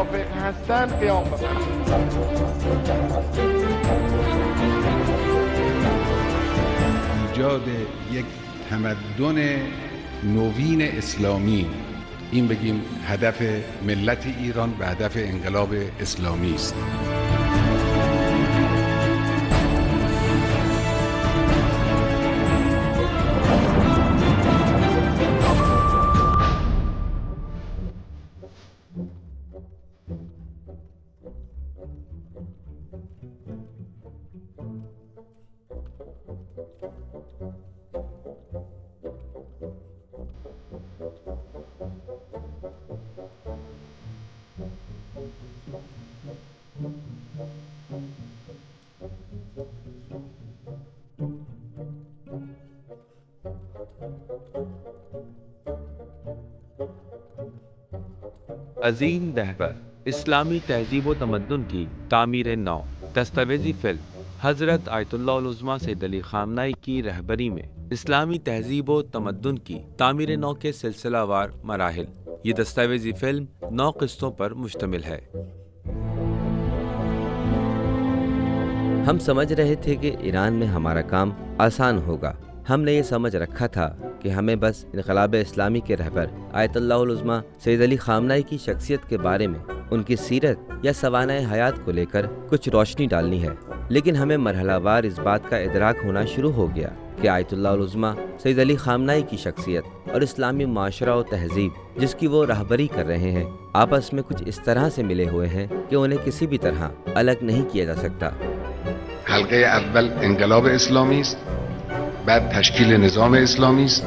موافق هستند قیام بکنند. ایجاد یک تمدن نوین اسلامی، این بگیم هدف ملت ایران و هدف انقلاب اسلامی است. عظیم رہبر اسلامی تہذیب و تمدن کی تعمیر نو، دستاویزی فلم حضرت آیت اللہ العظمیٰ سید علی خامنہئی کی رہبری میں اسلامی تہذیب و تمدن کی تعمیر نو کے سلسلہ وار مراحل۔ یہ دستاویزی فلم 9 قسطوں پر مشتمل ہے۔ ہم سمجھ رہے تھے کہ ایران میں ہمارا کام آسان ہوگا۔ ہم نے یہ سمجھ رکھا تھا کہ ہمیں بس انقلاب اسلامی کے رہبر آیت اللہ العظمیٰ سید علی خامنہئی کی شخصیت کے بارے میں، ان کی سیرت یا سوانح حیات کو لے کر کچھ روشنی ڈالنی ہے، لیکن ہمیں مرحلہ وار اس بات کا ادراک ہونا شروع ہو گیا کہ آیت اللہ العظمیٰ سید علی خامنہئی کی شخصیت اور اسلامی معاشرہ و تہذیب جس کی وہ رہبری کر رہے ہیں، آپس میں کچھ اس طرح سے ملے ہوئے ہیں کہ انہیں کسی بھی طرح الگ نہیں کیا جا سکتا۔ حلقه اول انقلاب اسلامی است، بعد تشکیل نظام اسلامی است،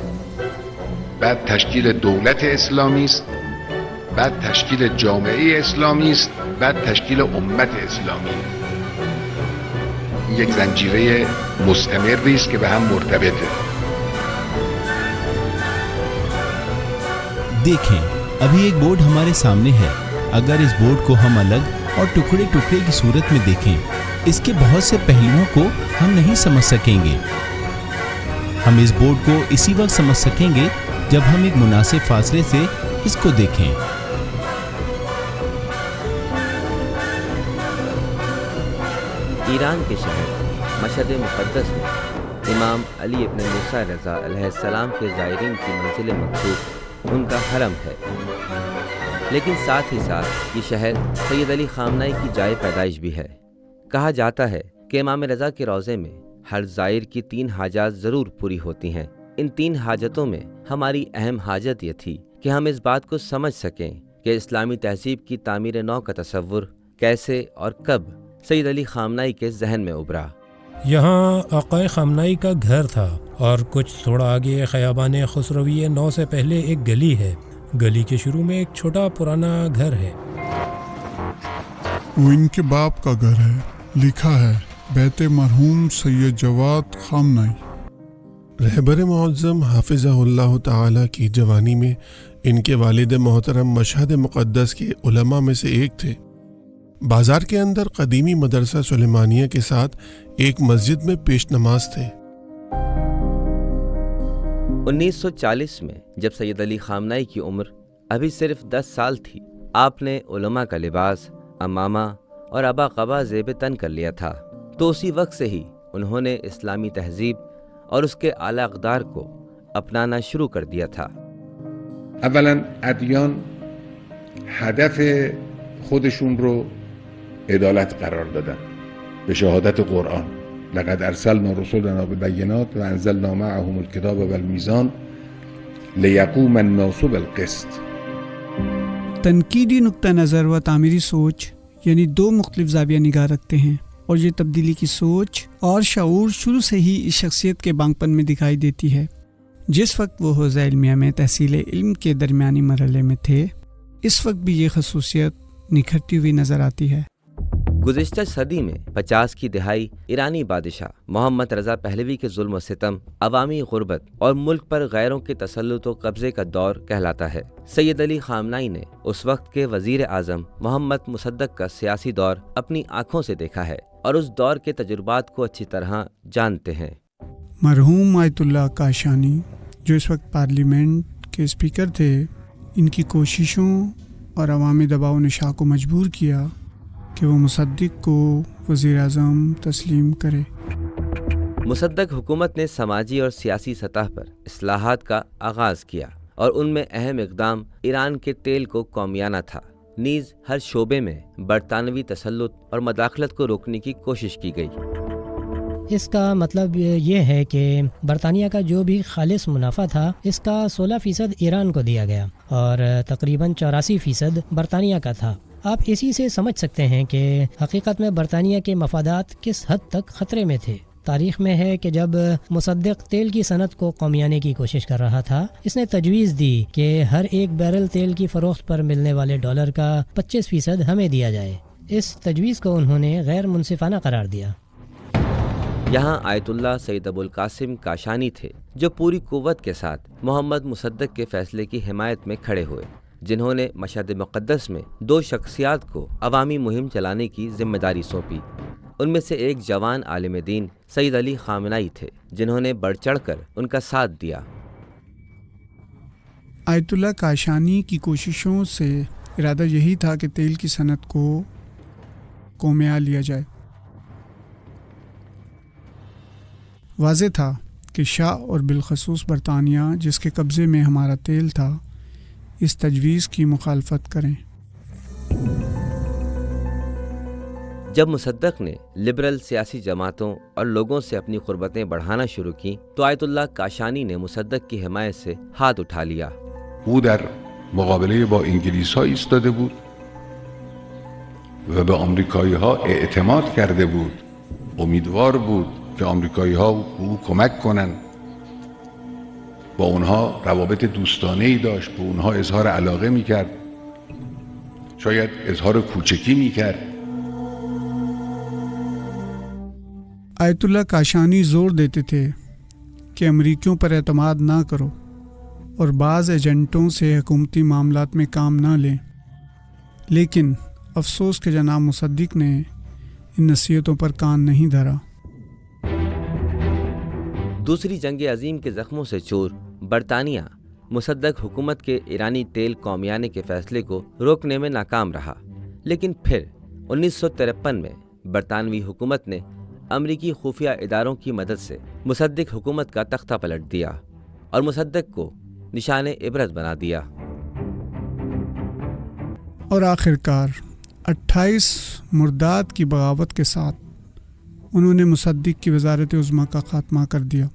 بعد تشکیل دولت اسلامی است، بعد تشکیل جامعه اسلامی است، بعد تشکیل امت اسلامی. یک زنجیره مستمری است که به هم مرتبطه. دیکھیں، ابھی ایک بورڈ ہمارے سامنے ہے۔ اگر اس بورڈ کو ہم الگ اور ٹکڑے ٹکڑے کی صورت میں دیکھیں، اس کے بہت سے پہلوؤں کو ہم نہیں سمجھ سکیں گے۔ ہم اس بورڈ کو اسی وقت سمجھ سکیں گے جب ہم ایک مناسب فاصلے سے اس کو دیکھیں۔ ایران کے شہر مشہد مقدس میں امام علی ابن موسیٰ رضا علیہ السلام کے زائرین کی منزل مقصود ان کا حرم ہے، لیکن ساتھ ہی ساتھ یہ شہر سید علی خامنہئی کی جائے پیدائش بھی ہے۔ کہا جاتا ہے کہ امام رضا کے روضے میں ہر زائر کی 3 حاجات ضرور پوری ہوتی ہیں۔ ان 3 حاجتوں میں ہماری اہم حاجت یہ تھی کہ ہم اس بات کو سمجھ سکیں کہ اسلامی تہذیب کی تعمیر نو کا تصور کیسے اور کب سید علی خامنہئی کے ذہن میں ابھرا۔ یہاں آقا خامنہئی کا گھر تھا اور کچھ تھوڑا آگے خیابان خسروی 9 سے پہلے ایک گلی ہے۔ گلی کے شروع میں ایک چھوٹا پرانا گھر ہے۔ وہ ان کے باپ کا گھر ہے، لکھا ہے بیت مرحوم سید جواد خامنہئی۔ رہبر معظم حافظہ اللہ تعالی کی جوانی میں ان کے والد محترم مشہد مقدس کے علماء میں سے ایک تھے۔ بازار کے اندر قدیمی مدرسہ سلیمانیہ کے ساتھ ایک مسجد میں پیش نماز تھے۔ 1940 میں جب سید علی خامنہئی کی عمر ابھی صرف 10 سال تھی، آپ نے علماء کا لباس، عمامہ اور عبا قبا زیب تن کر لیا تھا، تو اسی وقت سے ہی انہوں نے اسلامی تہذیب اور اس کے اعلیٰ اقدار کو اپنانا شروع کر دیا تھا۔ اولا ادیان هدف خودشون رو عدالت قرار دادن به شهادت قرآن، لقد ارسلنا رسلنا بالبینات و انزلنا معهم الکتاب والمیزان لیقوم الناس بالقسط۔ تنقیدی نقطہ نظر و تعمیری سوچ یعنی 2 مختلف زاویہ نگاہ رکھتے ہیں، اور یہ تبدیلی کی سوچ اور شعور شروع سے ہی اس شخصیت کے بانگ پن میں دکھائی دیتی ہے۔ جس وقت وہ حوزہ علمیہ میں تحصیل علم کے درمیانی مرحلے میں تھے، اس وقت بھی یہ خصوصیت نکھرتی ہوئی نظر آتی ہے۔ گزشتہ صدی میں 50 کی دہائی ایرانی بادشاہ محمد رضا پہلوی کے ظلم و ستم، عوامی غربت اور ملک پر غیروں کے تسلط و قبضے کا دور کہلاتا ہے۔ سید علی خامنہئی نے اس وقت کے وزیر اعظم محمد مصدق کا سیاسی دور اپنی آنکھوں سے دیکھا ہے اور اس دور کے تجربات کو اچھی طرح جانتے ہیں۔ مرحوم آیت اللہ کاشانی جو اس وقت پارلیمنٹ کے اسپیکر تھے، ان کی کوششوں اور عوامی دباؤ نے شاہ کو مجبور کیا کہ وہ مصدق کو وزیر اعظم تسلیم کرے۔ مصدق حکومت نے سماجی اور سیاسی سطح پر اصلاحات کا آغاز کیا اور ان میں اہم اقدام ایران کے تیل کو قومیانہ تھا۔ نیز ہر شعبے میں برطانوی تسلط اور مداخلت کو روکنے کی کوشش کی گئی۔ اس کا مطلب یہ ہے کہ برطانیہ کا جو بھی خالص منافع تھا اس کا 16% ایران کو دیا گیا اور تقریباً 84% برطانیہ کا تھا۔ آپ اسی سے سمجھ سکتے ہیں کہ حقیقت میں برطانیہ کے مفادات کس حد تک خطرے میں تھے۔ تاریخ میں ہے کہ جب مصدق تیل کی صنعت کو قومیانے کی کوشش کر رہا تھا، اس نے تجویز دی کہ ہر ایک بیرل تیل کی فروخت پر ملنے والے ڈالر کا 25% ہمیں دیا جائے۔ اس تجویز کو انہوں نے غیر منصفانہ قرار دیا۔ یہاں آیت اللہ سید ابو القاسم کاشانی تھے جو پوری قوت کے ساتھ محمد مصدق کے فیصلے کی حمایت میں کھڑے ہوئے، جنہوں نے مشہد مقدس میں 2 شخصیات کو عوامی مہم چلانے کی ذمہ داری سونپی۔ ان میں سے ایک جوان عالم دین سید علی خامنائی تھے جنہوں نے بڑھ چڑھ کر ان کا ساتھ دیا۔ آیت اللہ کاشانی کی کوششوں سے ارادہ یہی تھا کہ تیل کی صنعت کو قومیہ لیا جائے۔ واضح تھا کہ شاہ اور بالخصوص برطانیہ جس کے قبضے میں ہمارا تیل تھا اس تجویز کی مخالفت کریں۔ جب مصدق نے لبرل سیاسی جماعتوں اور لوگوں سے اپنی قربتیں بڑھانا شروع کی تو آیت اللہ کاشانی نے مصدق کی حمایت سے ہاتھ اٹھا لیا۔ او در مقابله با انگلیس‌ها ایستاده بود و به آمریکایی‌ها اعتماد کرده بود. امیدوار بود که آمریکایی‌ها به او کمک کنند. با اونها روابط دوستانه‌ای داشت، به اونها اظهار علاقه می‌کرد. شاید اظهار کوچکی می‌کرد. آیت اللہ کاشانی زور دیتے تھے کہ امریکیوں پر اعتماد نہ کرو اور بعض ایجنٹوں سے حکومتی معاملات میں کام نہ لیں، لیکن افسوس کہ جناب مصدق نے ان نصیحتوں پر کان نہیں دھرا۔ دوسری جنگ عظیم کے زخموں سے چور برطانیہ مصدق حکومت کے ایرانی تیل قومیانے کے فیصلے کو روکنے میں ناکام رہا، لیکن پھر 1953 میں برطانوی حکومت نے امریکی خفیہ اداروں کی مدد سے مصدق حکومت کا تختہ پلٹ دیا اور مصدق کو نشان عبرت بنا دیا۔ اور آخرکار 28 مرداد کی بغاوت کے ساتھ انہوں نے مصدق کی وزارت عظمیٰ کا خاتمہ کر دیا۔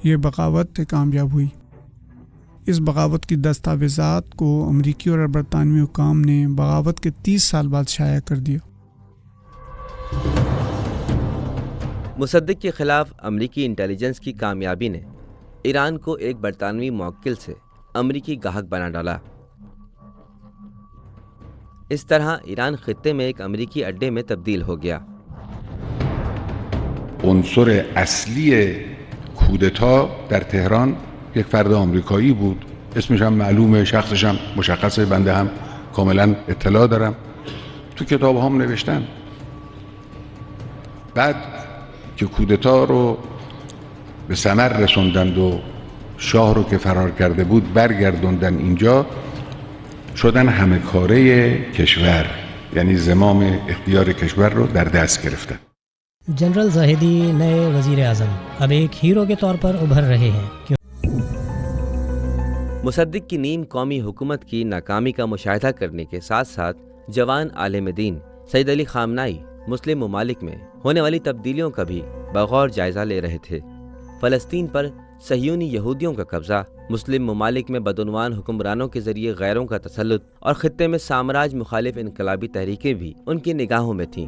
یہ بغاوت کامیاب ہوئی۔ اس بغاوت کی دستاویزات کو امریکی اور برطانوی حکام نے بغاوت کے 30 سال بعد شائع کر دیا۔ مصدق کے خلاف امریکی انٹیلیجنس کی کامیابی نے ایران کو ایک برطانوی موکل سے امریکی گاہک بنا ڈالا۔ اس طرح ایران خطے میں ایک امریکی اڈے میں تبدیل ہو گیا۔ عنصر اصلی کودتا در تهران یک فرد آمریکایی بود. اسمش هم معلومه، شخصش هم مشخصه، بنده هم کاملا اطلاع دارم، تو کتاب هم نوشتم. بعد که کودتا رو به ثمر رسوندند و شاه رو که فرار کرده بود برگردوندن اینجا، شدن همه کاره کشور، یعنی زمام اختیار کشور رو در دست گرفتن. جنرل زاہدی نئے وزیر اعظم اب ایک ہیرو کے طور پر ابھر رہے ہیں۔ مصدق کی نیم قومی حکومت کی ناکامی کا مشاہدہ کرنے کے ساتھ ساتھ جوان عالم دین سید علی خامنائی مسلم ممالک میں ہونے والی تبدیلیوں کا بھی بغور جائزہ لے رہے تھے۔ فلسطین پر صہیونی یہودیوں کا قبضہ، مسلم ممالک میں بدعنوان حکمرانوں کے ذریعے غیروں کا تسلط اور خطے میں سامراج مخالف انقلابی تحریکیں بھی ان کی نگاہوں میں تھیں۔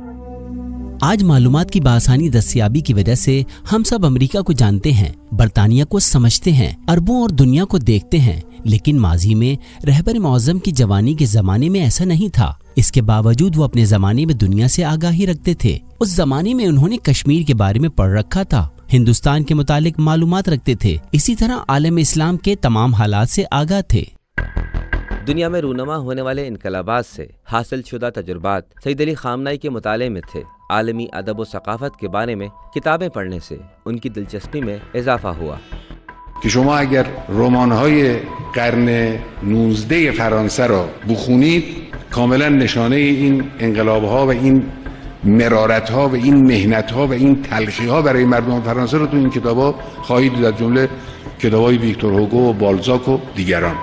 آج معلومات کی بآسانی دستیابی کی وجہ سے ہم سب امریکہ کو جانتے ہیں، برطانیہ کو سمجھتے ہیں، عربوں اور دنیا کو دیکھتے ہیں، لیکن ماضی میں رہبر معظم کی جوانی کے زمانے میں ایسا نہیں تھا۔ اس کے باوجود وہ اپنے زمانے میں دنیا سے آگاہی رکھتے تھے۔ اس زمانے میں انہوں نے کشمیر کے بارے میں پڑھ رکھا تھا، ہندوستان کے متعلق معلومات رکھتے تھے، اسی طرح عالم اسلام کے تمام حالات سے آگاہ تھے۔ دنیا میں رونما ہونے والے انقلابات سے حاصل شدہ تجربات سید علی خامنائی کے مطالعے میں تھے۔ عالمی ادب و ثقافت کے بارے میں کتابیں پڑھنے سے ان کی دلچسپی میں اضافہ ہوا۔ که شما اگر رمان‌های قرن 19 فرانسه را بخونید کاملا نشانه این انقلاب‌ها و این مرارت‌ها و این محنت‌ها و این تلخی‌ها برای مردم فرانسه رو تو این کتاب‌ها خواهید دید، از جمله کتاب‌های ویکتور هوگو و بالزاک و دیگران.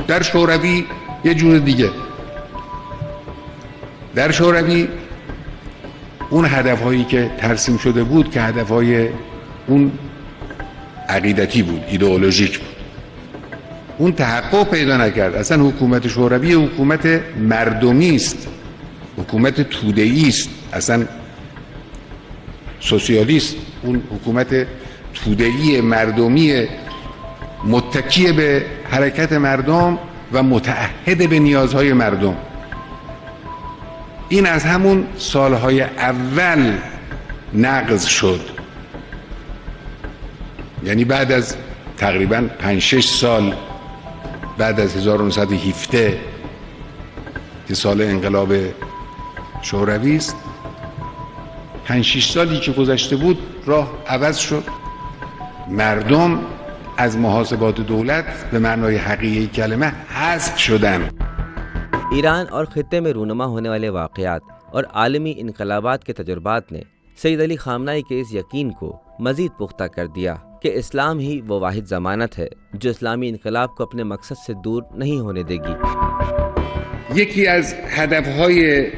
در شوروی یه جور دیگه، در شوروی اون هدفهایی که ترسیم شده بود که هدفهای اون عقیدتی بود، ایدئولوژیک بود، اون تحقق پیدا نکرد. اصلا حکومت شوروی حکومت مردمی است، حکومت توده‌ای است، اصلا سوسیالیست، اون حکومت توده‌ای مردمی متکی به حرکت مردم و متعهد به نیازهای مردم. این از همون سالهای اول نقض شد، یعنی بعد از تقریبا 5-6 سال بعد از 1917 که سال انقلاب شوروی است، 5-6 سالی که گذشته بود راه عوض شد. مردم از محاسبات دولت به معنای حقیقی کلمه حذف شدن. ایران اور خطے میں رونما ہونے والے واقعات اور عالمی انقلابات کے تجربات نے سید علی خامنہ ای کے اس یقین کو مزید پختہ کر دیا کہ اسلام ہی وہ واحد ضمانت ہے جو اسلامی انقلاب کو اپنے مقصد سے دور نہیں ہونے دے گی. یکی از هدفهای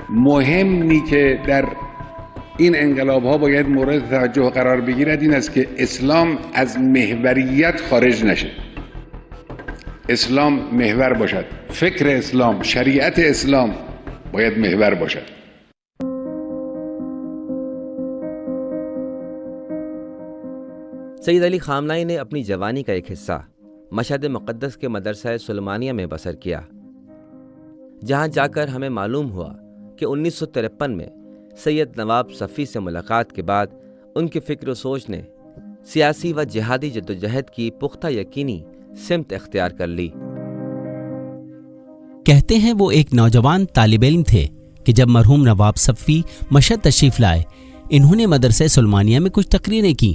مهمی که در این انقلاب ها باید مورد توجه قرار بگیرد این است که اسلام از محوریت خارج نشه. اسلام محور باشد، فکر اسلام، شریعت اسلام باید محور باشد. سید علی خامنہ ای نے اپنی جوانی کا ایک حصہ مشہد مقدس کے مدرسہ سلیمانیہ میں بسر کیا، جہاں جا کر ہمیں معلوم ہوا کہ 1953 میں سید نواب صفی سے ملاقات کے بعد ان کی فکر و سوچ نے سیاسی و جہادی جدوجہد کی پختہ یقینی سمت اختیار کر لی. کہتے ہیں وہ ایک نوجوان طالب علم تھے کہ جب مرحوم نواب صفی مشہد تشریف لائے، انہوں نے مدرسہ سلیمانیہ میں کچھ تقریریں کی.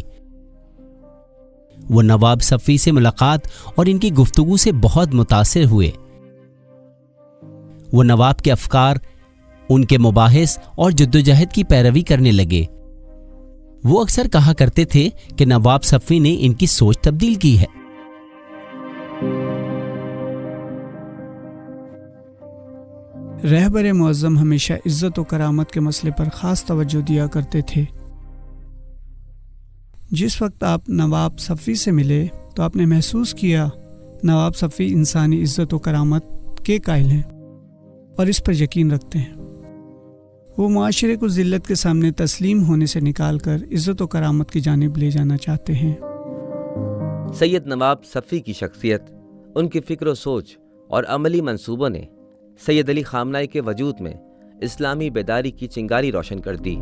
وہ نواب صفی سے ملاقات اور ان کی گفتگو سے بہت متاثر ہوئے. وہ نواب کے افکار، ان کے مباحث اور جدوجہد کی پیروی کرنے لگے. وہ اکثر کہا کرتے تھے کہ نواب صفی نے ان کی سوچ تبدیل کی ہے. رہبر معظم ہمیشہ عزت و کرامت کے مسئلے پر خاص توجہ دیا کرتے تھے. جس وقت آپ نواب صفی سے ملے تو آپ نے محسوس کیا نواب صفی انسانی عزت و کرامت کے قائل ہیں اور اس پر یقین رکھتے ہیں. وہ معاشرے کو ذلت کے سامنے تسلیم ہونے سے نکال کر عزت و کرامت کی جانب لے جانا چاہتے ہیں. سید نواب صفی کی شخصیت، ان کی فکر و سوچ اور عملی منصوبوں نے سید علی خامنہ ای کے وجود میں اسلامی بیداری کی چنگاری روشن کر دی.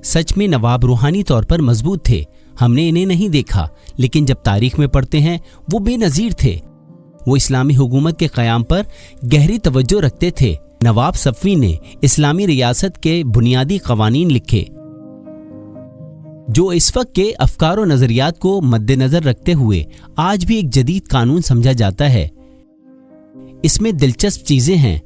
سچ میں نواب روحانی طور پر مضبوط تھے. ہم نے انہیں نہیں دیکھا، لیکن جب تاریخ میں پڑھتے ہیں وہ بے نظیر تھے. وہ اسلامی حکومت کے قیام پر گہری توجہ رکھتے تھے. نواب صفی نے اسلامی ریاست کے بنیادی قوانین لکھے جو اس وقت کے افکار و نظریات کو مد نظر رکھتے ہوئے آج بھی ایک جدید قانون سمجھا جاتا ہے. اس میں دلچسپ چیزیں ہیں.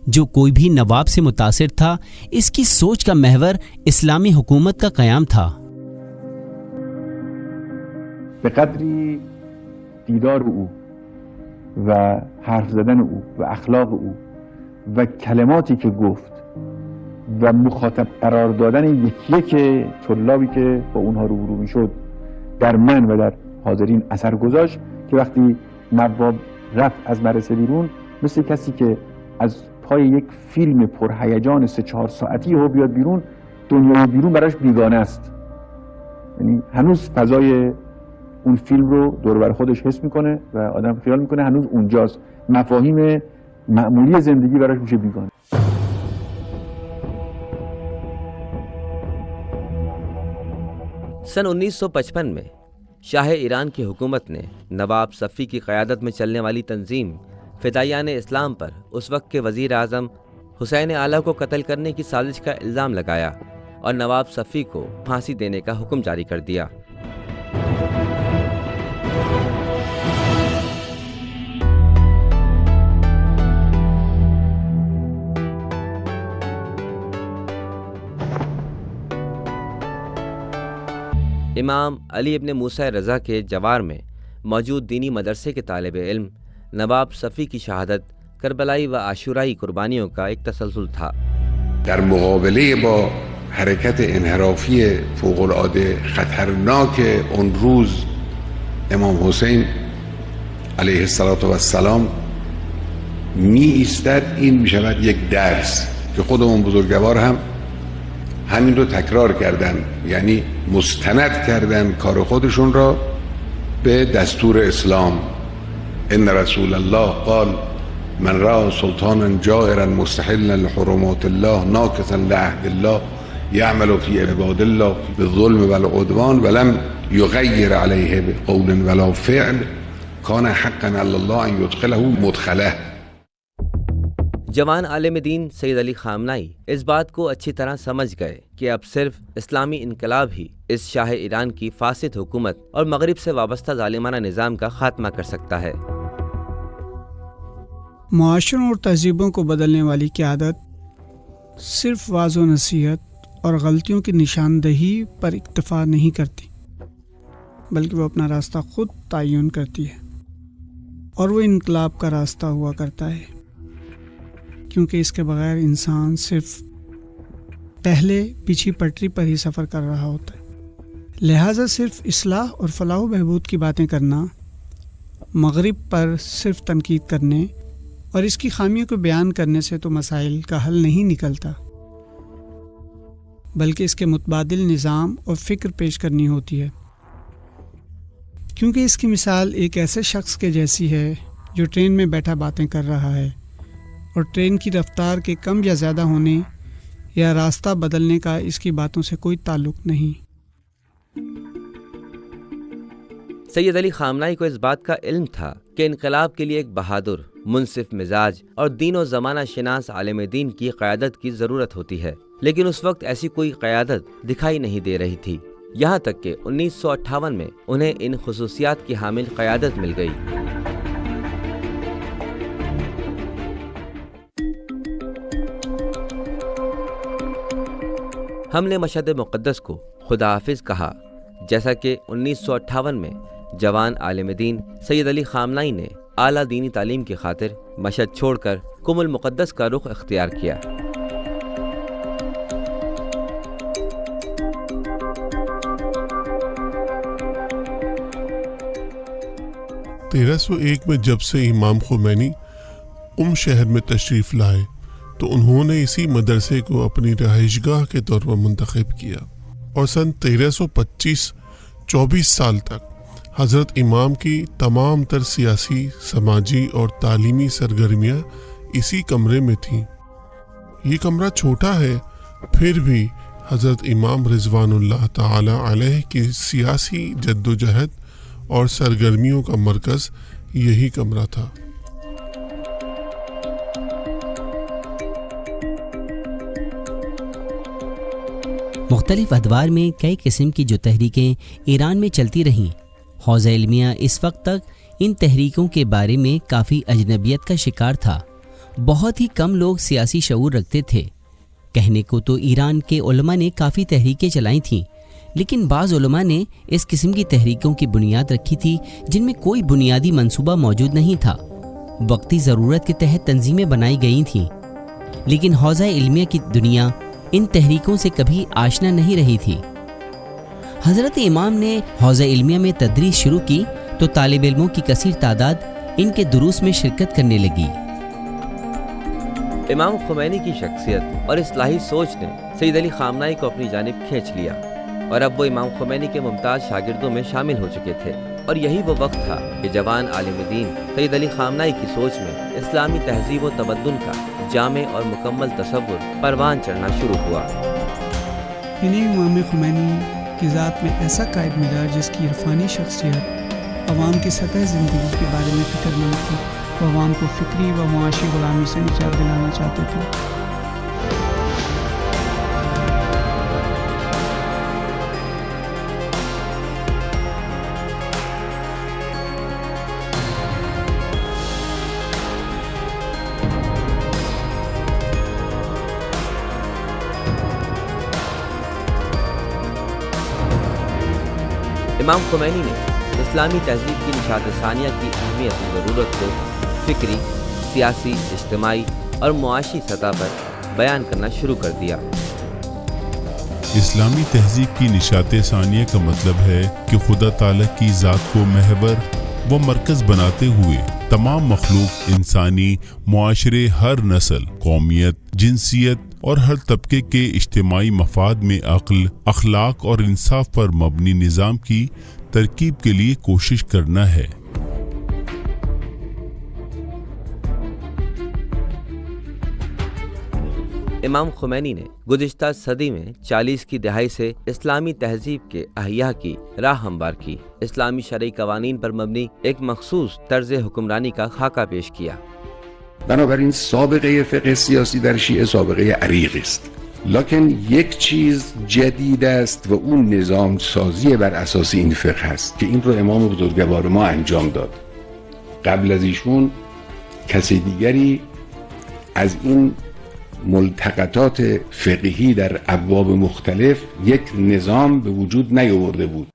جو کوئی بھی نواب سے متاثر تھا، اس کی سوچ کا محور اسلامی حکومت کا قیام تھا. به قدری دیدار او و حرف زدن او و اخلاق او و کلماتی که گفت و مخاطب قرار دادن یکی که طلابی که با اونها روبرو میشد در من و در حاضرین اثر گذاشت که وقتی نواب رفت از مدرسه بیرون مثل کسی که از پای یک فیلم پرهیجان 3-4 ساعتی ها بیاد بیرون، دنیای بیرون براش بیگانه است. یعنی هنوز فضای اون فیلم رو دور بر خودش حس میکنه و آدم خیال میکنه هنوز اونجاست. مفاهیم معمولی زندگی براش میشه بیگانه. سن 1955 میں شاہ ایران کی حکومت نے نواب صفی کی قیادت میں چلنے والی تنظیم فدائیان اسلام پر اس وقت کے وزیر اعظم حسین اعلیٰ کو قتل کرنے کی سازش کا الزام لگایا اور نواب صفی کو پھانسی دینے کا حکم جاری کر دیا۔ امام علی ابن موسیٰ رضا کے جوار میں موجود دینی مدرسے کے طالب علم نواب صفی کی شہادت کربلائی و عاشورائی قربانیوں کا ایک تسلسل تھا۔ در مقابله با حرکت انحرافی فوق‌العاده خطرناک اون روز امام حسین علیه السلام می ایستد، این می شود یک درس که خود اون بزرگوار هم همین رو تکرار کردن، یعنی مستند کردن کار خودشون را به دستور اسلام. ان رسول الله قال من رأى سلطانا جائرا مستحلا لحرمات الله ناكثا لعهد الله يعمل في عباد الله بالظلم والعدوان ولم يغير عليه بقول ولا فعل كان حقا على الله ان يدخله مدخله۔ جوان عالم دین سید علی خامنائی اس بات کو اچھی طرح سمجھ گئے کہ اب صرف اسلامی انقلاب ہی اس شاہ ایران کی فاسد حکومت اور مغرب سے وابستہ ظالمانہ نظام کا خاتمہ کر سکتا ہے۔ معاشروں اور تہذیبوں کو بدلنے والی قیادت صرف واعظ و نصیحت اور غلطیوں کی نشاندہی پر اکتفا نہیں کرتی، بلکہ وہ اپنا راستہ خود تعین کرتی ہے، اور وہ انقلاب کا راستہ ہوا کرتا ہے، کیونکہ اس کے بغیر انسان صرف پہلے پیچھے پٹری پر ہی سفر کر رہا ہوتا ہے۔ لہٰذا صرف اصلاح اور فلاح و بہبود کی باتیں کرنا، مغرب پر صرف تنقید کرنے اور اس کی خامیوں کو بیان کرنے سے تو مسائل کا حل نہیں نکلتا، بلکہ اس کے متبادل نظام اور فکر پیش کرنی ہوتی ہے، کیونکہ اس کی مثال ایک ایسے شخص کے جیسی ہے جو ٹرین میں بیٹھا باتیں کر رہا ہے، اور ٹرین کی رفتار کے کم یا زیادہ ہونے یا راستہ بدلنے کا اس کی باتوں سے کوئی تعلق نہیں۔ سید علی خامنائی کو اس بات کا علم تھا کہ انقلاب کے لیے ایک بہادر، منصف مزاج اور دین و زمانہ شناس عالم دین کی قیادت کی ضرورت ہوتی ہے، لیکن اس وقت ایسی کوئی قیادت دکھائی نہیں دے رہی تھی، یہاں تک کہ 1958 میں انہیں ان خصوصیات کی حامل قیادت مل گئی۔ ہم نے مشہد مقدس کو خدا حافظ کہا، جیسا کہ 1958 میں جوان عالم دین سید علی خامنائی نے اعلیٰ دینی تعلیم کی خاطر مشہد چھوڑ کر قم المقدس کا رخ اختیار کیا۔ 1301 میں جب سے امام خمینی قم شہر میں تشریف لائے تو انہوں نے اسی مدرسے کو اپنی رہائش گاہ کے طور پر منتخب کیا، اور سن 1325 24 سال تک حضرت امام کی تمام تر سیاسی، سماجی اور تعلیمی سرگرمیاں اسی کمرے میں تھیں۔ یہ کمرہ چھوٹا ہے، پھر بھی حضرت امام رضوان اللہ تعالی علیہ کی سیاسی جد و جہد اور سرگرمیوں کا مرکز یہی کمرہ تھا۔ مختلف ادوار میں کئی قسم کی جو تحریکیں ایران میں چلتی رہیں، حوزہ علمیہ اس وقت تک ان تحریکوں کے بارے میں کافی اجنبیت کا شکار تھا۔ بہت ہی کم لوگ سیاسی شعور رکھتے تھے۔ کہنے کو تو ایران کے علماء نے کافی تحریکیں چلائی تھیں، لیکن بعض علماء نے اس قسم کی تحریکوں کی بنیاد رکھی تھی جن میں کوئی بنیادی منصوبہ موجود نہیں تھا۔ وقتی ضرورت کے تحت تنظیمیں بنائی گئی تھیں، لیکن حوزہ علمیہ کی دنیا ان تحریکوں سے کبھی آشنا نہیں رہی تھی۔ حضرت امام نے حوزہ علمیہ میں تدریس شروع کی تو طالب علموں کی کثیر تعداد ان کے دروس میں شرکت کرنے لگی۔ امام خمینی کی شخصیت اور اصلاحی سوچ نے سید علی خامنائی کو اپنی جانب کھینچ لیا، اور اب وہ امام خمینی کے ممتاز شاگردوں میں شامل ہو چکے تھے، اور یہی وہ وقت تھا کہ جوان عالم دین سید علی خامنائی کی سوچ میں اسلامی تہذیب و تمدن کا جامع اور مکمل تصور پروان چڑھنا شروع ہوا۔ انہیں امام خمینی کی ذات میں ایسا قائد ملا جس کی عرفانی شخصیت عوام کی سطح زندگی کے بارے میں فکر مند تھی۔ وہ عوام کو فکری و معاشی غلامی سے نجات دلانا چاہتے تھے۔ امام خمینی نے اسلامی تہذیب کی نشاط ثانیہ کی اہمیت و ضرورت کو فکری، سیاسی، اجتماعی اور معاشی سطح پر بیان کرنا شروع کر دیا۔ اسلامی تہذیب کی نشاط ثانیہ کا مطلب ہے کہ خدا تعالیٰ کی ذات کو محور و مرکز بناتے ہوئے تمام مخلوق، انسانی معاشرے، ہر نسل، قومیت، جنسیت اور ہر طبقے کے اجتماعی مفاد میں عقل، اخلاق اور انصاف پر مبنی نظام کی ترکیب کے لیے کوشش کرنا ہے۔ امام خمینی نے گزشتہ صدی میں 40 کی دہائی سے اسلامی تہذیب کے احیاء کی راہ ہموار کی، اسلامی شرعی قوانین پر مبنی ایک مخصوص طرز حکمرانی کا خاکہ پیش کیا۔ بنابراین سابقه فقه سیاسی در شیعه سابقه عریق است، لکن یک چیز جدید است و اون نظام سازی بر اساس این فقه است که این رو امام بزرگوار ما انجام داد. قبل از ایشون کسی دیگری از این ملتقطات فقهی در ابواب مختلف یک نظام به وجود نیاورده بود.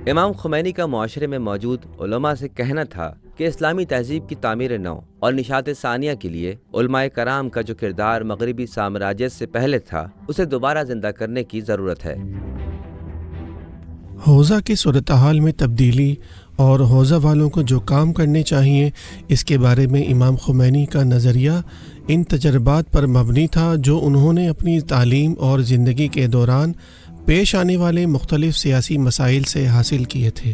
امام خمینی کا معاشرے میں موجود علماء سے کہنا تھا کہ اسلامی تہذیب کی تعمیر نو اور نشاط ثانیہ کے لیے علماء کرام کا جو کردار مغربی سامراجیت سے پہلے تھا اسے دوبارہ زندہ کرنے کی ضرورت ہے۔ حوزہ کی صورتحال میں تبدیلی اور حوزہ والوں کو جو کام کرنے چاہیے، اس کے بارے میں امام خمینی کا نظریہ ان تجربات پر مبنی تھا جو انہوں نے اپنی تعلیم اور زندگی کے دوران پیش آنے والے مختلف سیاسی مسائل سے حاصل کیے تھے۔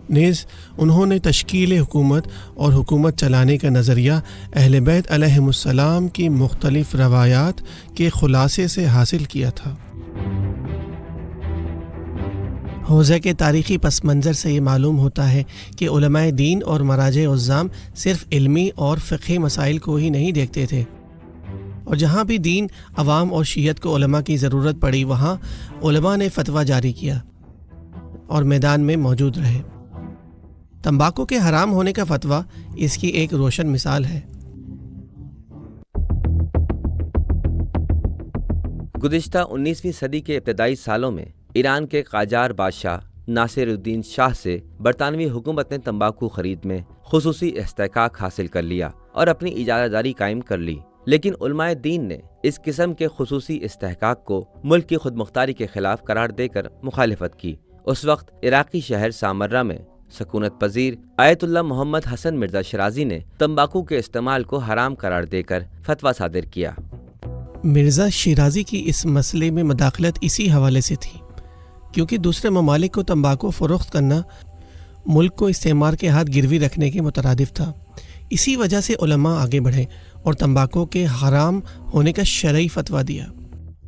نیز انہوں نے تشکیل حکومت اور حکومت چلانے کا نظریہ اہل بیت علیہم السلام کی مختلف روایات کے خلاصے سے حاصل کیا تھا۔ حوزہ کے تاریخی پس منظر سے یہ معلوم ہوتا ہے کہ علماء دین اور مراجع عظام صرف علمی اور فقہی مسائل کو ہی نہیں دیکھتے تھے، اور جہاں بھی دین، عوام اور شیعت کو علماء کی ضرورت پڑی وہاں علماء نے فتویٰ جاری کیا اور میدان میں موجود رہے۔ تمباکو کے حرام ہونے کا فتویٰ اس کی ایک روشن مثال ہے۔ گزشتہ 19ویں صدی کے ابتدائی سالوں میں ایران کے قاجار بادشاہ ناصر الدین شاہ سے برطانوی حکومت نے تمباکو خرید میں خصوصی استحقاق حاصل کر لیا اور اپنی اجارہ داری قائم کر لی، لیکن علماء دین نے اس قسم کے خصوصی استحقاق کو ملک کی خود مختاری کے خلاف قرار دے کر مخالفت کی۔ اس وقت عراقی شہر سامرہ میں سکونت پذیر آیت اللہ محمد حسن مرزا شیرازی نے تمباکو کے استعمال کو حرام قرار دے کر فتویٰ صادر کیا۔ مرزا شیرازی کی اس مسئلے میں مداخلت اسی حوالے سے تھی کیونکہ دوسرے ممالک کو تمباکو فروخت کرنا ملک کو استعمار کے ہاتھ گروی رکھنے کے مترادف تھا۔ اسی وجہ سے علماء آگے بڑھے اور تمباکو کے حرام ہونے کا شرعی فتویٰ دیا۔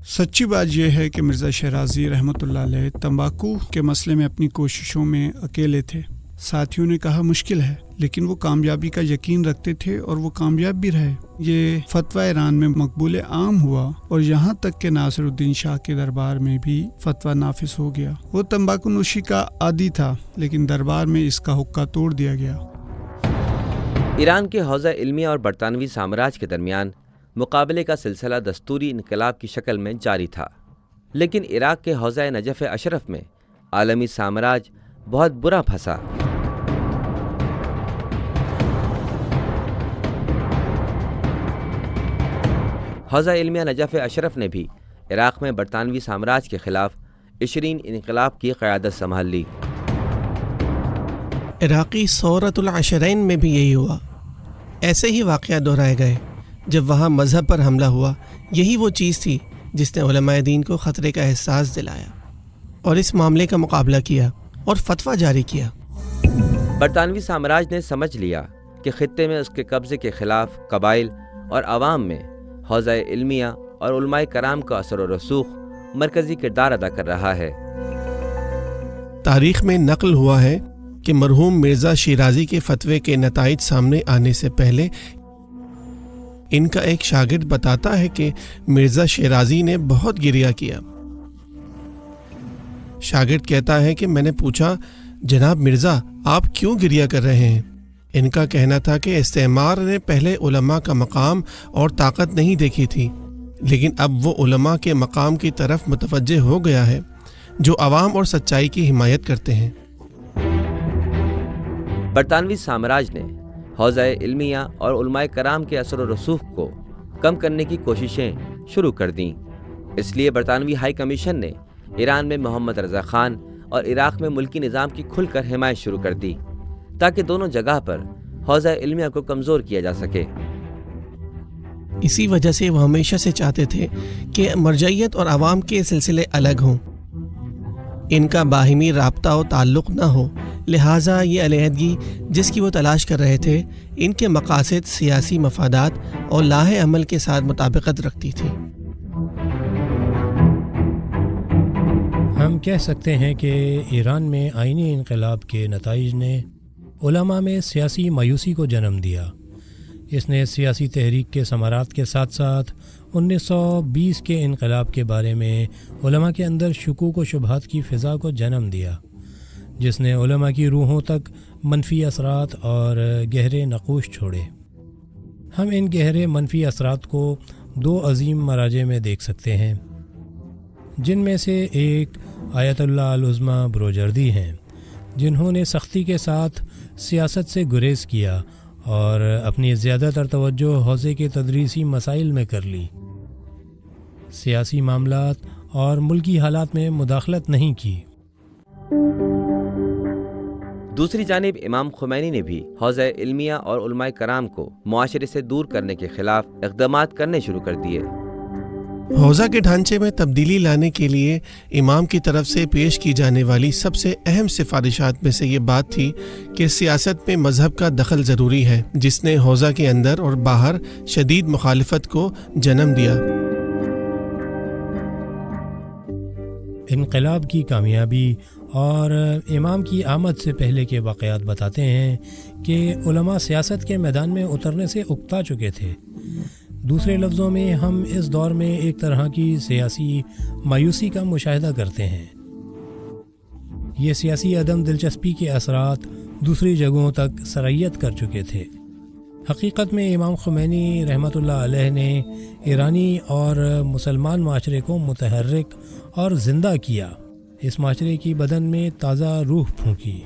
سچی بات یہ ہے کہ مرزا شیرازی رحمۃ اللہ علیہ تمباکو کے مسئلے میں اپنی کوششوں میں اکیلے تھے۔ ساتھیوں نے کہا مشکل ہے، لیکن وہ کامیابی کا یقین رکھتے تھے اور وہ کامیاب بھی رہے۔ یہ فتویٰ ایران میں مقبول عام ہوا اور یہاں تک کہ ناصر الدین شاہ کے دربار میں بھی فتویٰ نافذ ہو گیا۔ وہ تمباکو نوشی کا عادی تھا، لیکن دربار میں اس کا حقہ توڑ دیا گیا۔ ایران کے حوزہ علمیہ اور برطانوی سامراج کے درمیان مقابلے کا سلسلہ دستوری انقلاب کی شکل میں جاری تھا، لیکن عراق کے حوزہ نجف اشرف میں عالمی سامراج بہت برا پھنسا۔ حوزہ علمیہ نجف اشرف نے بھی عراق میں برطانوی سامراج کے خلاف 20 انقلاب کی قیادت سنبھال لی۔ عراقی ثورۃ العشرین میں بھی یہی ہوا۔ ایسے ہی واقعات دہرائے گئے۔ جب وہاں مذہب پر حملہ ہوا، یہی وہ چیز تھی جس نے علماء دین کو خطرے کا احساس دلایا اور اس معاملے کا مقابلہ کیا اور فتویٰ جاری کیا۔ برطانوی سامراج نے سمجھ لیا کہ خطے میں اس کے قبضے کے خلاف قبائل اور عوام میں حوزہ علمیہ اور علماء کرام کا اثر و رسوخ مرکزی کردار ادا کر رہا ہے۔ تاریخ میں نقل ہوا ہے کہ مرحوم مرزا شیرازی کے فتوے کے نتائج سامنے آنے سے پہلے ان کا ایک شاگرد بتاتا ہے کہ مرزا شیرازی نے بہت گریہ کیا۔ شاگرد کہتا ہے کہ میں نے پوچھا، جناب مرزا آپ کیوں گریہ کر رہے ہیں؟ ان کا کہنا تھا کہ استعمار نے پہلے علماء کا مقام اور طاقت نہیں دیکھی تھی، لیکن اب وہ علماء کے مقام کی طرف متوجہ ہو گیا ہے جو عوام اور سچائی کی حمایت کرتے ہیں۔ برطانوی سامراج نے حوزہ علمیہ اور علماء کرام کے اثر و رسوخ کو کم کرنے کی کوششیں شروع کر دیں۔ اس لیے برطانوی ہائی کمیشن نے ایران میں محمد رضا خان اور عراق میں ملکی نظام کی کھل کر حمایت شروع کر دی تاکہ دونوں جگہ پر حوزہ علمیہ کو کمزور کیا جا سکے۔ اسی وجہ سے وہ ہمیشہ سے چاہتے تھے کہ مرجعیت اور عوام کے سلسلے الگ ہوں، ان کا باہمی رابطہ و تعلق نہ ہو، لہٰذا یہ علیحدگی جس کی وہ تلاش کر رہے تھے ان کے مقاصد، سیاسی مفادات اور لاہ عمل کے ساتھ مطابقت رکھتی تھی۔ ہم کہہ سکتے ہیں کہ ایران میں آئینی انقلاب کے نتائج نے علماء میں سیاسی مایوسی کو جنم دیا۔ اس نے سیاسی تحریک کے ثمرات کے ساتھ ساتھ 1920 کے انقلاب کے بارے میں علماء کے اندر شکوک و شبہات کی فضا کو جنم دیا، جس نے علماء کی روحوں تک منفی اثرات اور گہرے نقوش چھوڑے۔ ہم ان گہرے منفی اثرات کو دو عظیم مراجع میں دیکھ سکتے ہیں، جن میں سے ایک آیت اللہ العظمیٰ بروجردی ہیں، جنہوں نے سختی کے ساتھ سیاست سے گریز کیا اور اپنی زیادہ تر توجہ حوزے کے تدریسی مسائل میں کر لی، سیاسی معاملات اور ملکی حالات میں مداخلت نہیں کی۔ دوسری جانب امام خمینی نے بھی حوزہ علمیہ اور علماء کرام کو معاشرے سے دور کرنے کے خلاف اقدامات کرنے شروع کر دیے۔ حوزہ کے ڈھانچے میں تبدیلی لانے کے لیے امام کی طرف سے پیش کی جانے والی سب سے اہم سفارشات میں سے یہ بات تھی کہ سیاست میں مذہب کا دخل ضروری ہے، جس نے حوزہ کے اندر اور باہر شدید مخالفت کو جنم دیا۔ انقلاب کی کامیابی اور امام کی آمد سے پہلے کے واقعات بتاتے ہیں کہ علماء سیاست کے میدان میں اترنے سے اکتا چکے تھے۔ دوسرے لفظوں میں ہم اس دور میں ایک طرح کی سیاسی مایوسی کا مشاہدہ کرتے ہیں۔ یہ سیاسی عدم دلچسپی کے اثرات دوسری جگہوں تک سرایت کر چکے تھے۔ حقیقت میں امام خمینی رحمۃ اللہ علیہ نے ایرانی اور مسلمان معاشرے کو متحرک اور زندہ کیا، اس معاشرے کی بدن میں تازہ روح پھونکی۔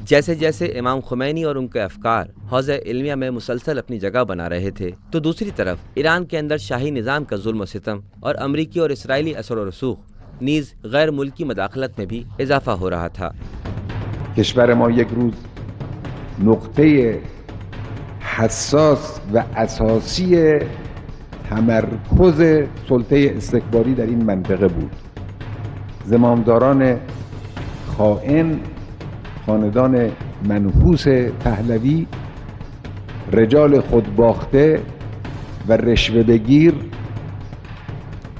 جیسے جیسے امام خمینی اور ان کے افکار حوزہ علمیہ میں مسلسل اپنی جگہ بنا رہے تھے، تو دوسری طرف ایران کے اندر شاہی نظام کا ظلم و ستم اور امریکی اور اسرائیلی اثر و رسوخ نیز غیر ملکی مداخلت میں بھی اضافہ ہو رہا تھا۔ کشور ما یک روز نقطه حساس و اساسی تمرکز سلطه استکباری در این منطقه بود. زمامداران خائن، خاندان منحوس پهلوی، رجال خودباخته و رشوه بگیر،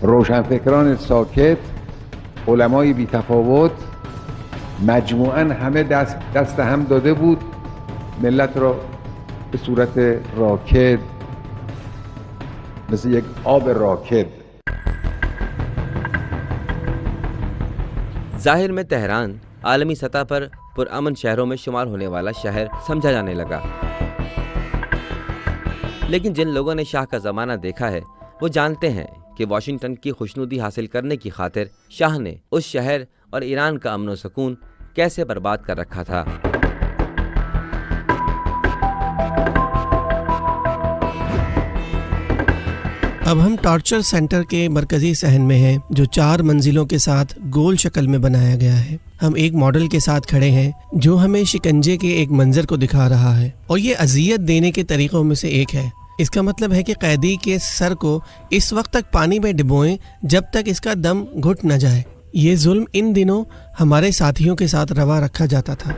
روشنفکران ساکت، علمای بی‌تفاوت، مجموعاً همه دست هم داده بود ملت را به صورت راکد، مثل یک آب راکد. ظاہر میں تہران عالمی سطح پر پرامن شہروں میں شمار ہونے والا شہر سمجھا جانے لگا، لیکن جن لوگوں نے شاہ کا زمانہ دیکھا ہے وہ جانتے ہیں کہ واشنگٹن کی خوشنودی حاصل کرنے کی خاطر شاہ نے اس شہر اور ایران کا امن و سکون کیسے برباد کر رکھا تھا۔ اب ہم ٹارچر سینٹر کے مرکزی صحن میں ہیں، جو 4 منزلوں کے ساتھ گول شکل میں بنایا گیا ہے۔ ہم ایک ماڈل کے ساتھ کھڑے ہیں جو ہمیں شکنجے کے ایک منظر کو دکھا رہا ہے، اور یہ اذیت دینے کے طریقوں میں سے ایک ہے۔ اس کا مطلب ہے کہ قیدی کے سر کو اس وقت تک پانی میں ڈبوئیں جب تک اس کا دم گھٹ نہ جائے۔ یہ ظلم ان دنوں ہمارے ساتھیوں کے ساتھ روا رکھا جاتا تھا۔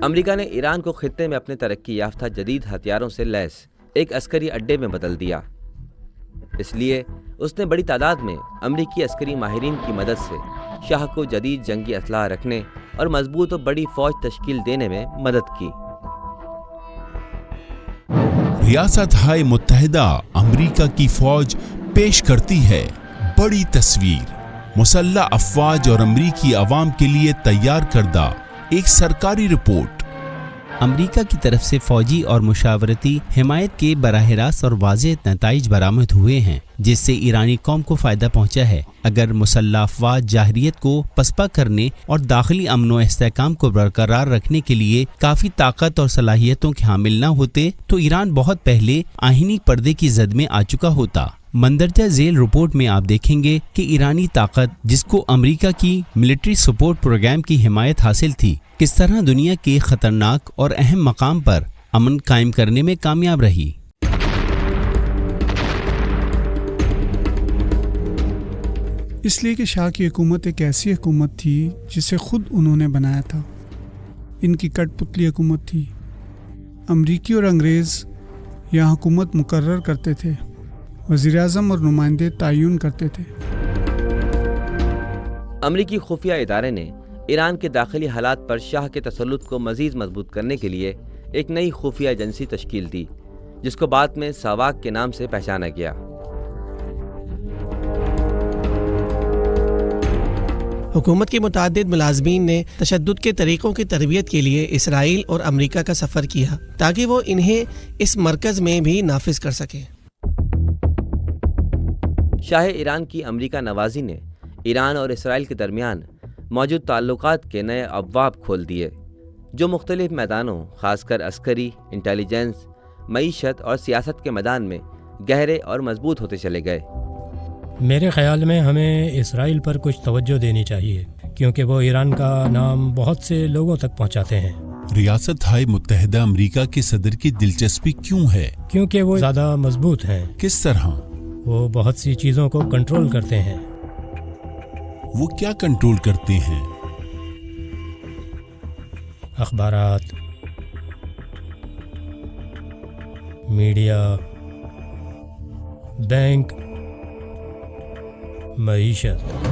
امریکہ نے ایران کو خطے میں اپنے ترقی یافتہ جدید ہتھیاروں سے لیس ایک عسکری اڈے میں بدل دیا۔ اس لیے اس نے بڑی تعداد میں امریکی عسکری ماہرین کی مدد سے شاہ کو جدید جنگی اسلحہ رکھنے اور مضبوط و بڑی فوج تشکیل دینے میں مدد کی۔ ریاست ہائے متحدہ امریکہ کی فوج پیش کرتی ہے بڑی تصویر، مسلح افواج اور امریکی عوام کے لیے تیار کردہ ایک سرکاری رپورٹ۔ امریکہ کی طرف سے فوجی اور مشاورتی حمایت کے براہ راست اور واضح نتائج برآمد ہوئے ہیں، جس سے ایرانی قوم کو فائدہ پہنچا ہے۔ اگر مسلح افواج جاہریت کو پسپا کرنے اور داخلی امن و استحکام کو برقرار رکھنے کے لیے کافی طاقت اور صلاحیتوں کے حامل نہ ہوتے تو ایران بہت پہلے آئینی پردے کی زد میں آ چکا ہوتا۔ مندرجہ ذیل رپورٹ میں آپ دیکھیں گے کہ ایرانی طاقت، جس کو امریکہ کی ملٹری سپورٹ پروگرام کی حمایت حاصل تھی، کس طرح دنیا کے خطرناک اور اہم مقام پر امن قائم کرنے میں کامیاب رہی۔ اس لیے کہ شاہ کی حکومت ایک ایسی حکومت تھی جسے خود انہوں نے بنایا تھا۔ ان کی کٹ پتلی حکومت تھی۔ امریکی اور انگریز یہاں حکومت مقرر کرتے تھے، وزیر اعظم اور نمائندے تعین کرتے تھے۔ امریکی خفیہ ادارے نے ایران کے داخلی حالات پر شاہ کے تسلط کو مزید مضبوط کرنے کے لیے ایک نئی خفیہ ایجنسی تشکیل دی، جس کو بعد میں ساواک کے نام سے پہچانا گیا۔ حکومت کے متعدد ملازمین نے تشدد کے طریقوں کی تربیت کے لیے اسرائیل اور امریکہ کا سفر کیا تاکہ وہ انہیں اس مرکز میں بھی نافذ کر سکیں۔ شاہ ایران کی امریکہ نوازی نے ایران اور اسرائیل کے درمیان موجود تعلقات کے نئے ابواب کھول دیے، جو مختلف میدانوں، خاص کر عسکری، انٹیلیجنس، معیشت اور سیاست کے میدان میں گہرے اور مضبوط ہوتے چلے گئے۔ میرے خیال میں ہمیں اسرائیل پر کچھ توجہ دینی چاہیے، کیونکہ وہ ایران کا نام بہت سے لوگوں تک پہنچاتے ہیں۔ ریاست ہائے متحدہ امریکہ کے صدر کی دلچسپی کیوں ہے؟ کیونکہ وہ زیادہ مضبوط ہیں۔ کس طرح؟ وہ بہت سی چیزوں کو کنٹرول کرتے ہیں۔ وہ کیا کنٹرول کرتے ہیں؟ اخبارات، میڈیا، بینک، معیشت۔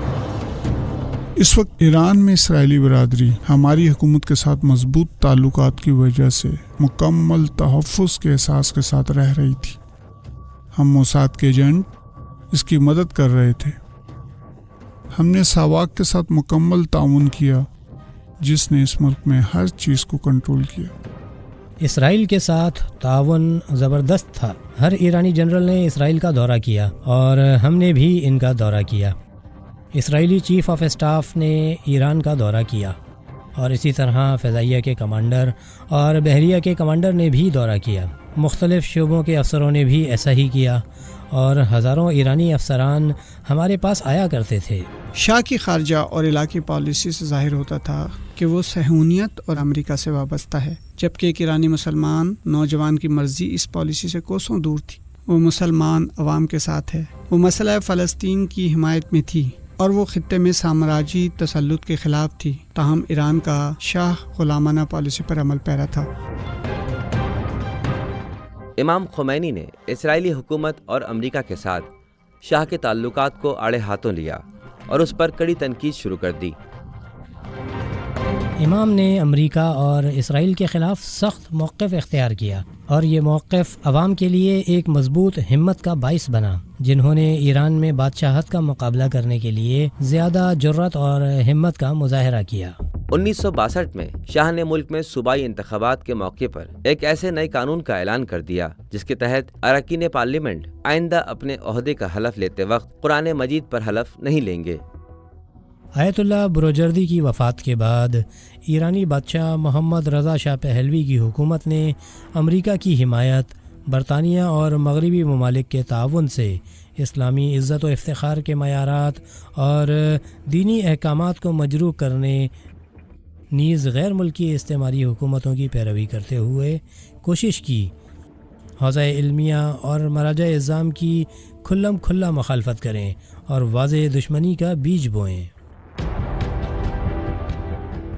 اس وقت ایران میں اسرائیلی برادری ہماری حکومت کے ساتھ مضبوط تعلقات کی وجہ سے مکمل تحفظ کے احساس کے ساتھ رہ رہی تھی۔ ہم موساد کے ایجنٹ اس کی مدد کر رہے تھے۔ ہم نے ساواک کے ساتھ مکمل تعاون کیا، جس نے اس ملک میں ہر چیز کو کنٹرول کیا۔ اسرائیل کے ساتھ تعاون زبردست تھا۔ ہر ایرانی جنرل نے اسرائیل کا دورہ کیا اور ہم نے بھی ان کا دورہ کیا۔ اسرائیلی چیف آف اسٹاف نے ایران کا دورہ کیا اور اسی طرح فضائیہ کے کمانڈر اور بحریہ کے کمانڈر نے بھی دورہ کیا۔ مختلف شعبوں کے افسروں نے بھی ایسا ہی کیا اور ہزاروں ایرانی افسران ہمارے پاس آیا کرتے تھے۔ شاہ کی خارجہ اور علاقائی پالیسی سے ظاہر ہوتا تھا کہ وہ صہیونیت اور امریکہ سے وابستہ ہے، جبکہ ایک ایرانی مسلمان نوجوان کی مرضی اس پالیسی سے کوسوں دور تھی۔ وہ مسلمان عوام کے ساتھ ہے، وہ مسئلہ فلسطین کی حمایت میں تھی اور وہ خطے میں سامراجی تسلط کے خلاف تھی، تاہم ایران کا شاہ غلامانہ پالیسی پر عمل پیرا تھا۔ امام خمینی نے اسرائیلی حکومت اور امریکہ کے ساتھ شاہ کے تعلقات کو آڑے ہاتھوں لیا اور اس پر کڑی تنقید شروع کر دی۔ امام نے امریکہ اور اسرائیل کے خلاف سخت موقف اختیار کیا اور یہ موقف عوام کے لیے ایک مضبوط ہمت کا باعث بنا، جنہوں نے ایران میں بادشاہت کا مقابلہ کرنے کے لیے زیادہ جرأت اور ہمت کا مظاہرہ کیا۔ 1962 میں شاہ نے ملک میں صوبائی انتخابات کے موقع پر ایک ایسے نئے قانون کا اعلان کر دیا جس کے تحت اراکین پارلیمنٹ آئندہ اپنے عہدے کا حلف لیتے وقت قرآن مجید پر حلف نہیں لیں گے۔ آیت اللہ بروجردی کی وفات کے بعد ایرانی بادشاہ محمد رضا شاہ پہلوی کی حکومت نے امریکہ کی حمایت، برطانیہ اور مغربی ممالک کے تعاون سے اسلامی عزت و افتخار کے معیارات اور دینی احکامات کو مجروح کرنے نیز غیر ملکی استعماری حکومتوں کی پیروی کرتے ہوئے کوشش کی، حوزہ علمیہ اور مراجع اعظام کی کھلم کھلا مخالفت کریں اور واضح دشمنی کا بیج بوئیں۔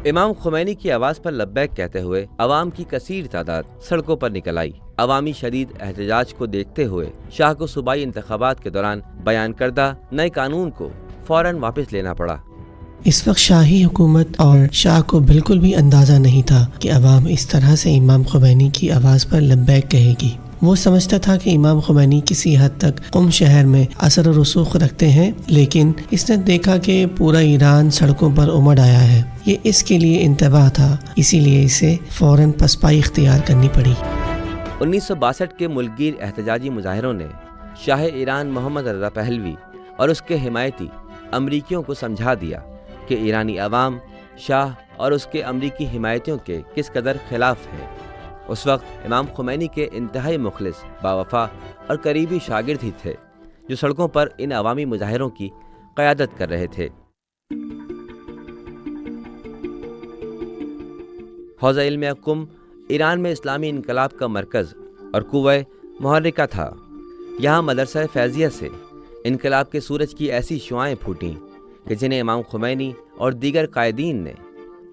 امام خمینی کی آواز پر لبیک کہتے ہوئے عوام کی کثیر تعداد سڑکوں پر نکل آئی۔ عوامی شدید احتجاج کو دیکھتے ہوئے شاہ کو صوبائی انتخابات کے دوران بیان کردہ نئے قانون کو فوراً واپس لینا پڑا۔ اس وقت شاہی حکومت اور شاہ کو بالکل بھی اندازہ نہیں تھا کہ عوام اس طرح سے امام خمینی کی آواز پر لبیک کہے گی۔ وہ سمجھتا تھا کہ امام خمینی کسی حد تک قم شہر میں اثر و رسوخ رکھتے ہیں، لیکن اس نے دیکھا کہ پورا ایران سڑکوں پر امڑ آیا ہے۔ یہ اس کے لیے انتباہ تھا، اسی لیے اسے فوراً پسپائی اختیار کرنی پڑی۔ 1962 کے ملک گیر احتجاجی مظاہروں نے شاہ ایران محمد رضا پہلوی اور اس کے حمایتی امریکیوں کو سمجھا دیا کہ ایرانی عوام شاہ اور اس کے امریکی حمایتیوں کے کس قدر خلاف ہے۔ اس وقت امام خمینی کے انتہائی مخلص، باوفا اور قریبی شاگرد ہی تھے جو سڑکوں پر ان عوامی مظاہروں کی قیادت کر رہے تھے۔ حوزہ علم قم ایران میں اسلامی انقلاب کا مرکز اور قوہ محرکہ تھا۔ یہاں مدرسہ فیضیہ سے انقلاب کے سورج کی ایسی شعائیں پھوٹیں کہ جنہیں امام خمینی اور دیگر قائدین نے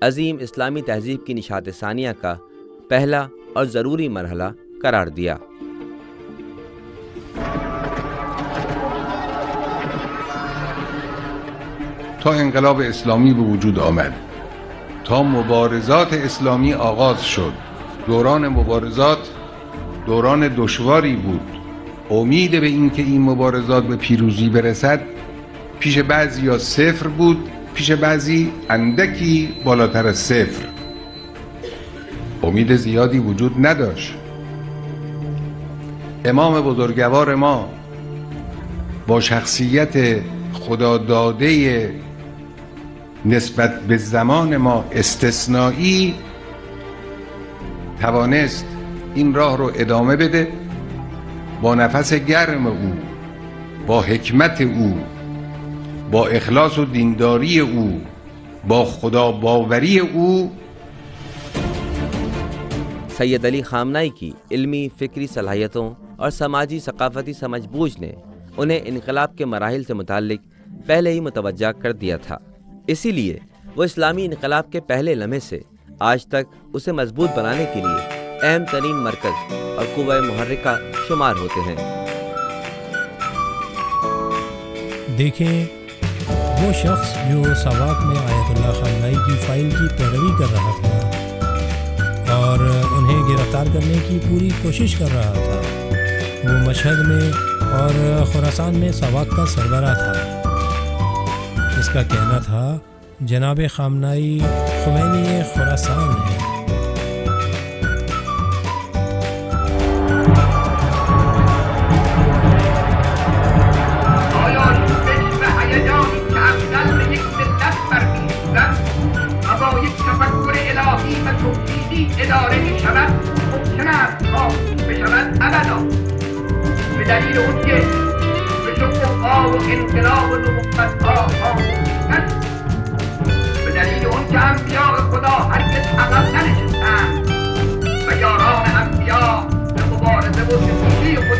عظیم اسلامی تہذیب کی نشاط ثانیہ کا پہلا اور ضروری مرحلہ قرار دیا۔ تا انقلاب اسلامی به وجود آمد، تا مبارزات اسلامی آغاز شد، دوران مبارزات دوران دشواری بود. امید به این که این مبارزات به پیروزی برسد پیش بعضی صفر بود، پیش بعضی اندکی بالاتر از صفر. امید زیادی وجود نداشت. امام بزرگوار ما با شخصیت خداداده نسبت به زمان ما استثنایی توانست این راه رو ادامه بده. با نفس گرم او، با حکمت او، با اخلاص و دینداری او، با خدا باوری او. سید علی خامنائی کی علمی فکری صلاحیتوں اور سماجی ثقافتی سمجھ بوجھ نے انہیں انقلاب کے مراحل سے متعلق پہلے ہی متوجہ کر دیا تھا. اسی لیے وہ اسلامی انقلاب کے پہلے لمحے سے آج تک اسے مضبوط بنانے کے لیے اہم ترین مرکز اور قوہ محرکہ شمار ہوتے ہیں. دیکھیں، وہ شخص جو ساواک میں آیت اللہ خامنائی کی فائل کی پیروی کر رہا تھا اور انہیں گرفتار کرنے کی پوری کوشش کر رہا تھا، وہ مشہد میں اور خراسان میں ساواک کا سربراہ تھا. اس کا کہنا تھا جناب خامنائی خمینی خراسان ہے. اداره می شود ممکن است خواست بشود ابدا، به دلیل اون که به شکوفا و انقلاب و نبوتها خواست، به دلیل اون که انبیاء خدا هرگز عقب ننشستند و یاران انبیا به مبارزه و ستیزه خدا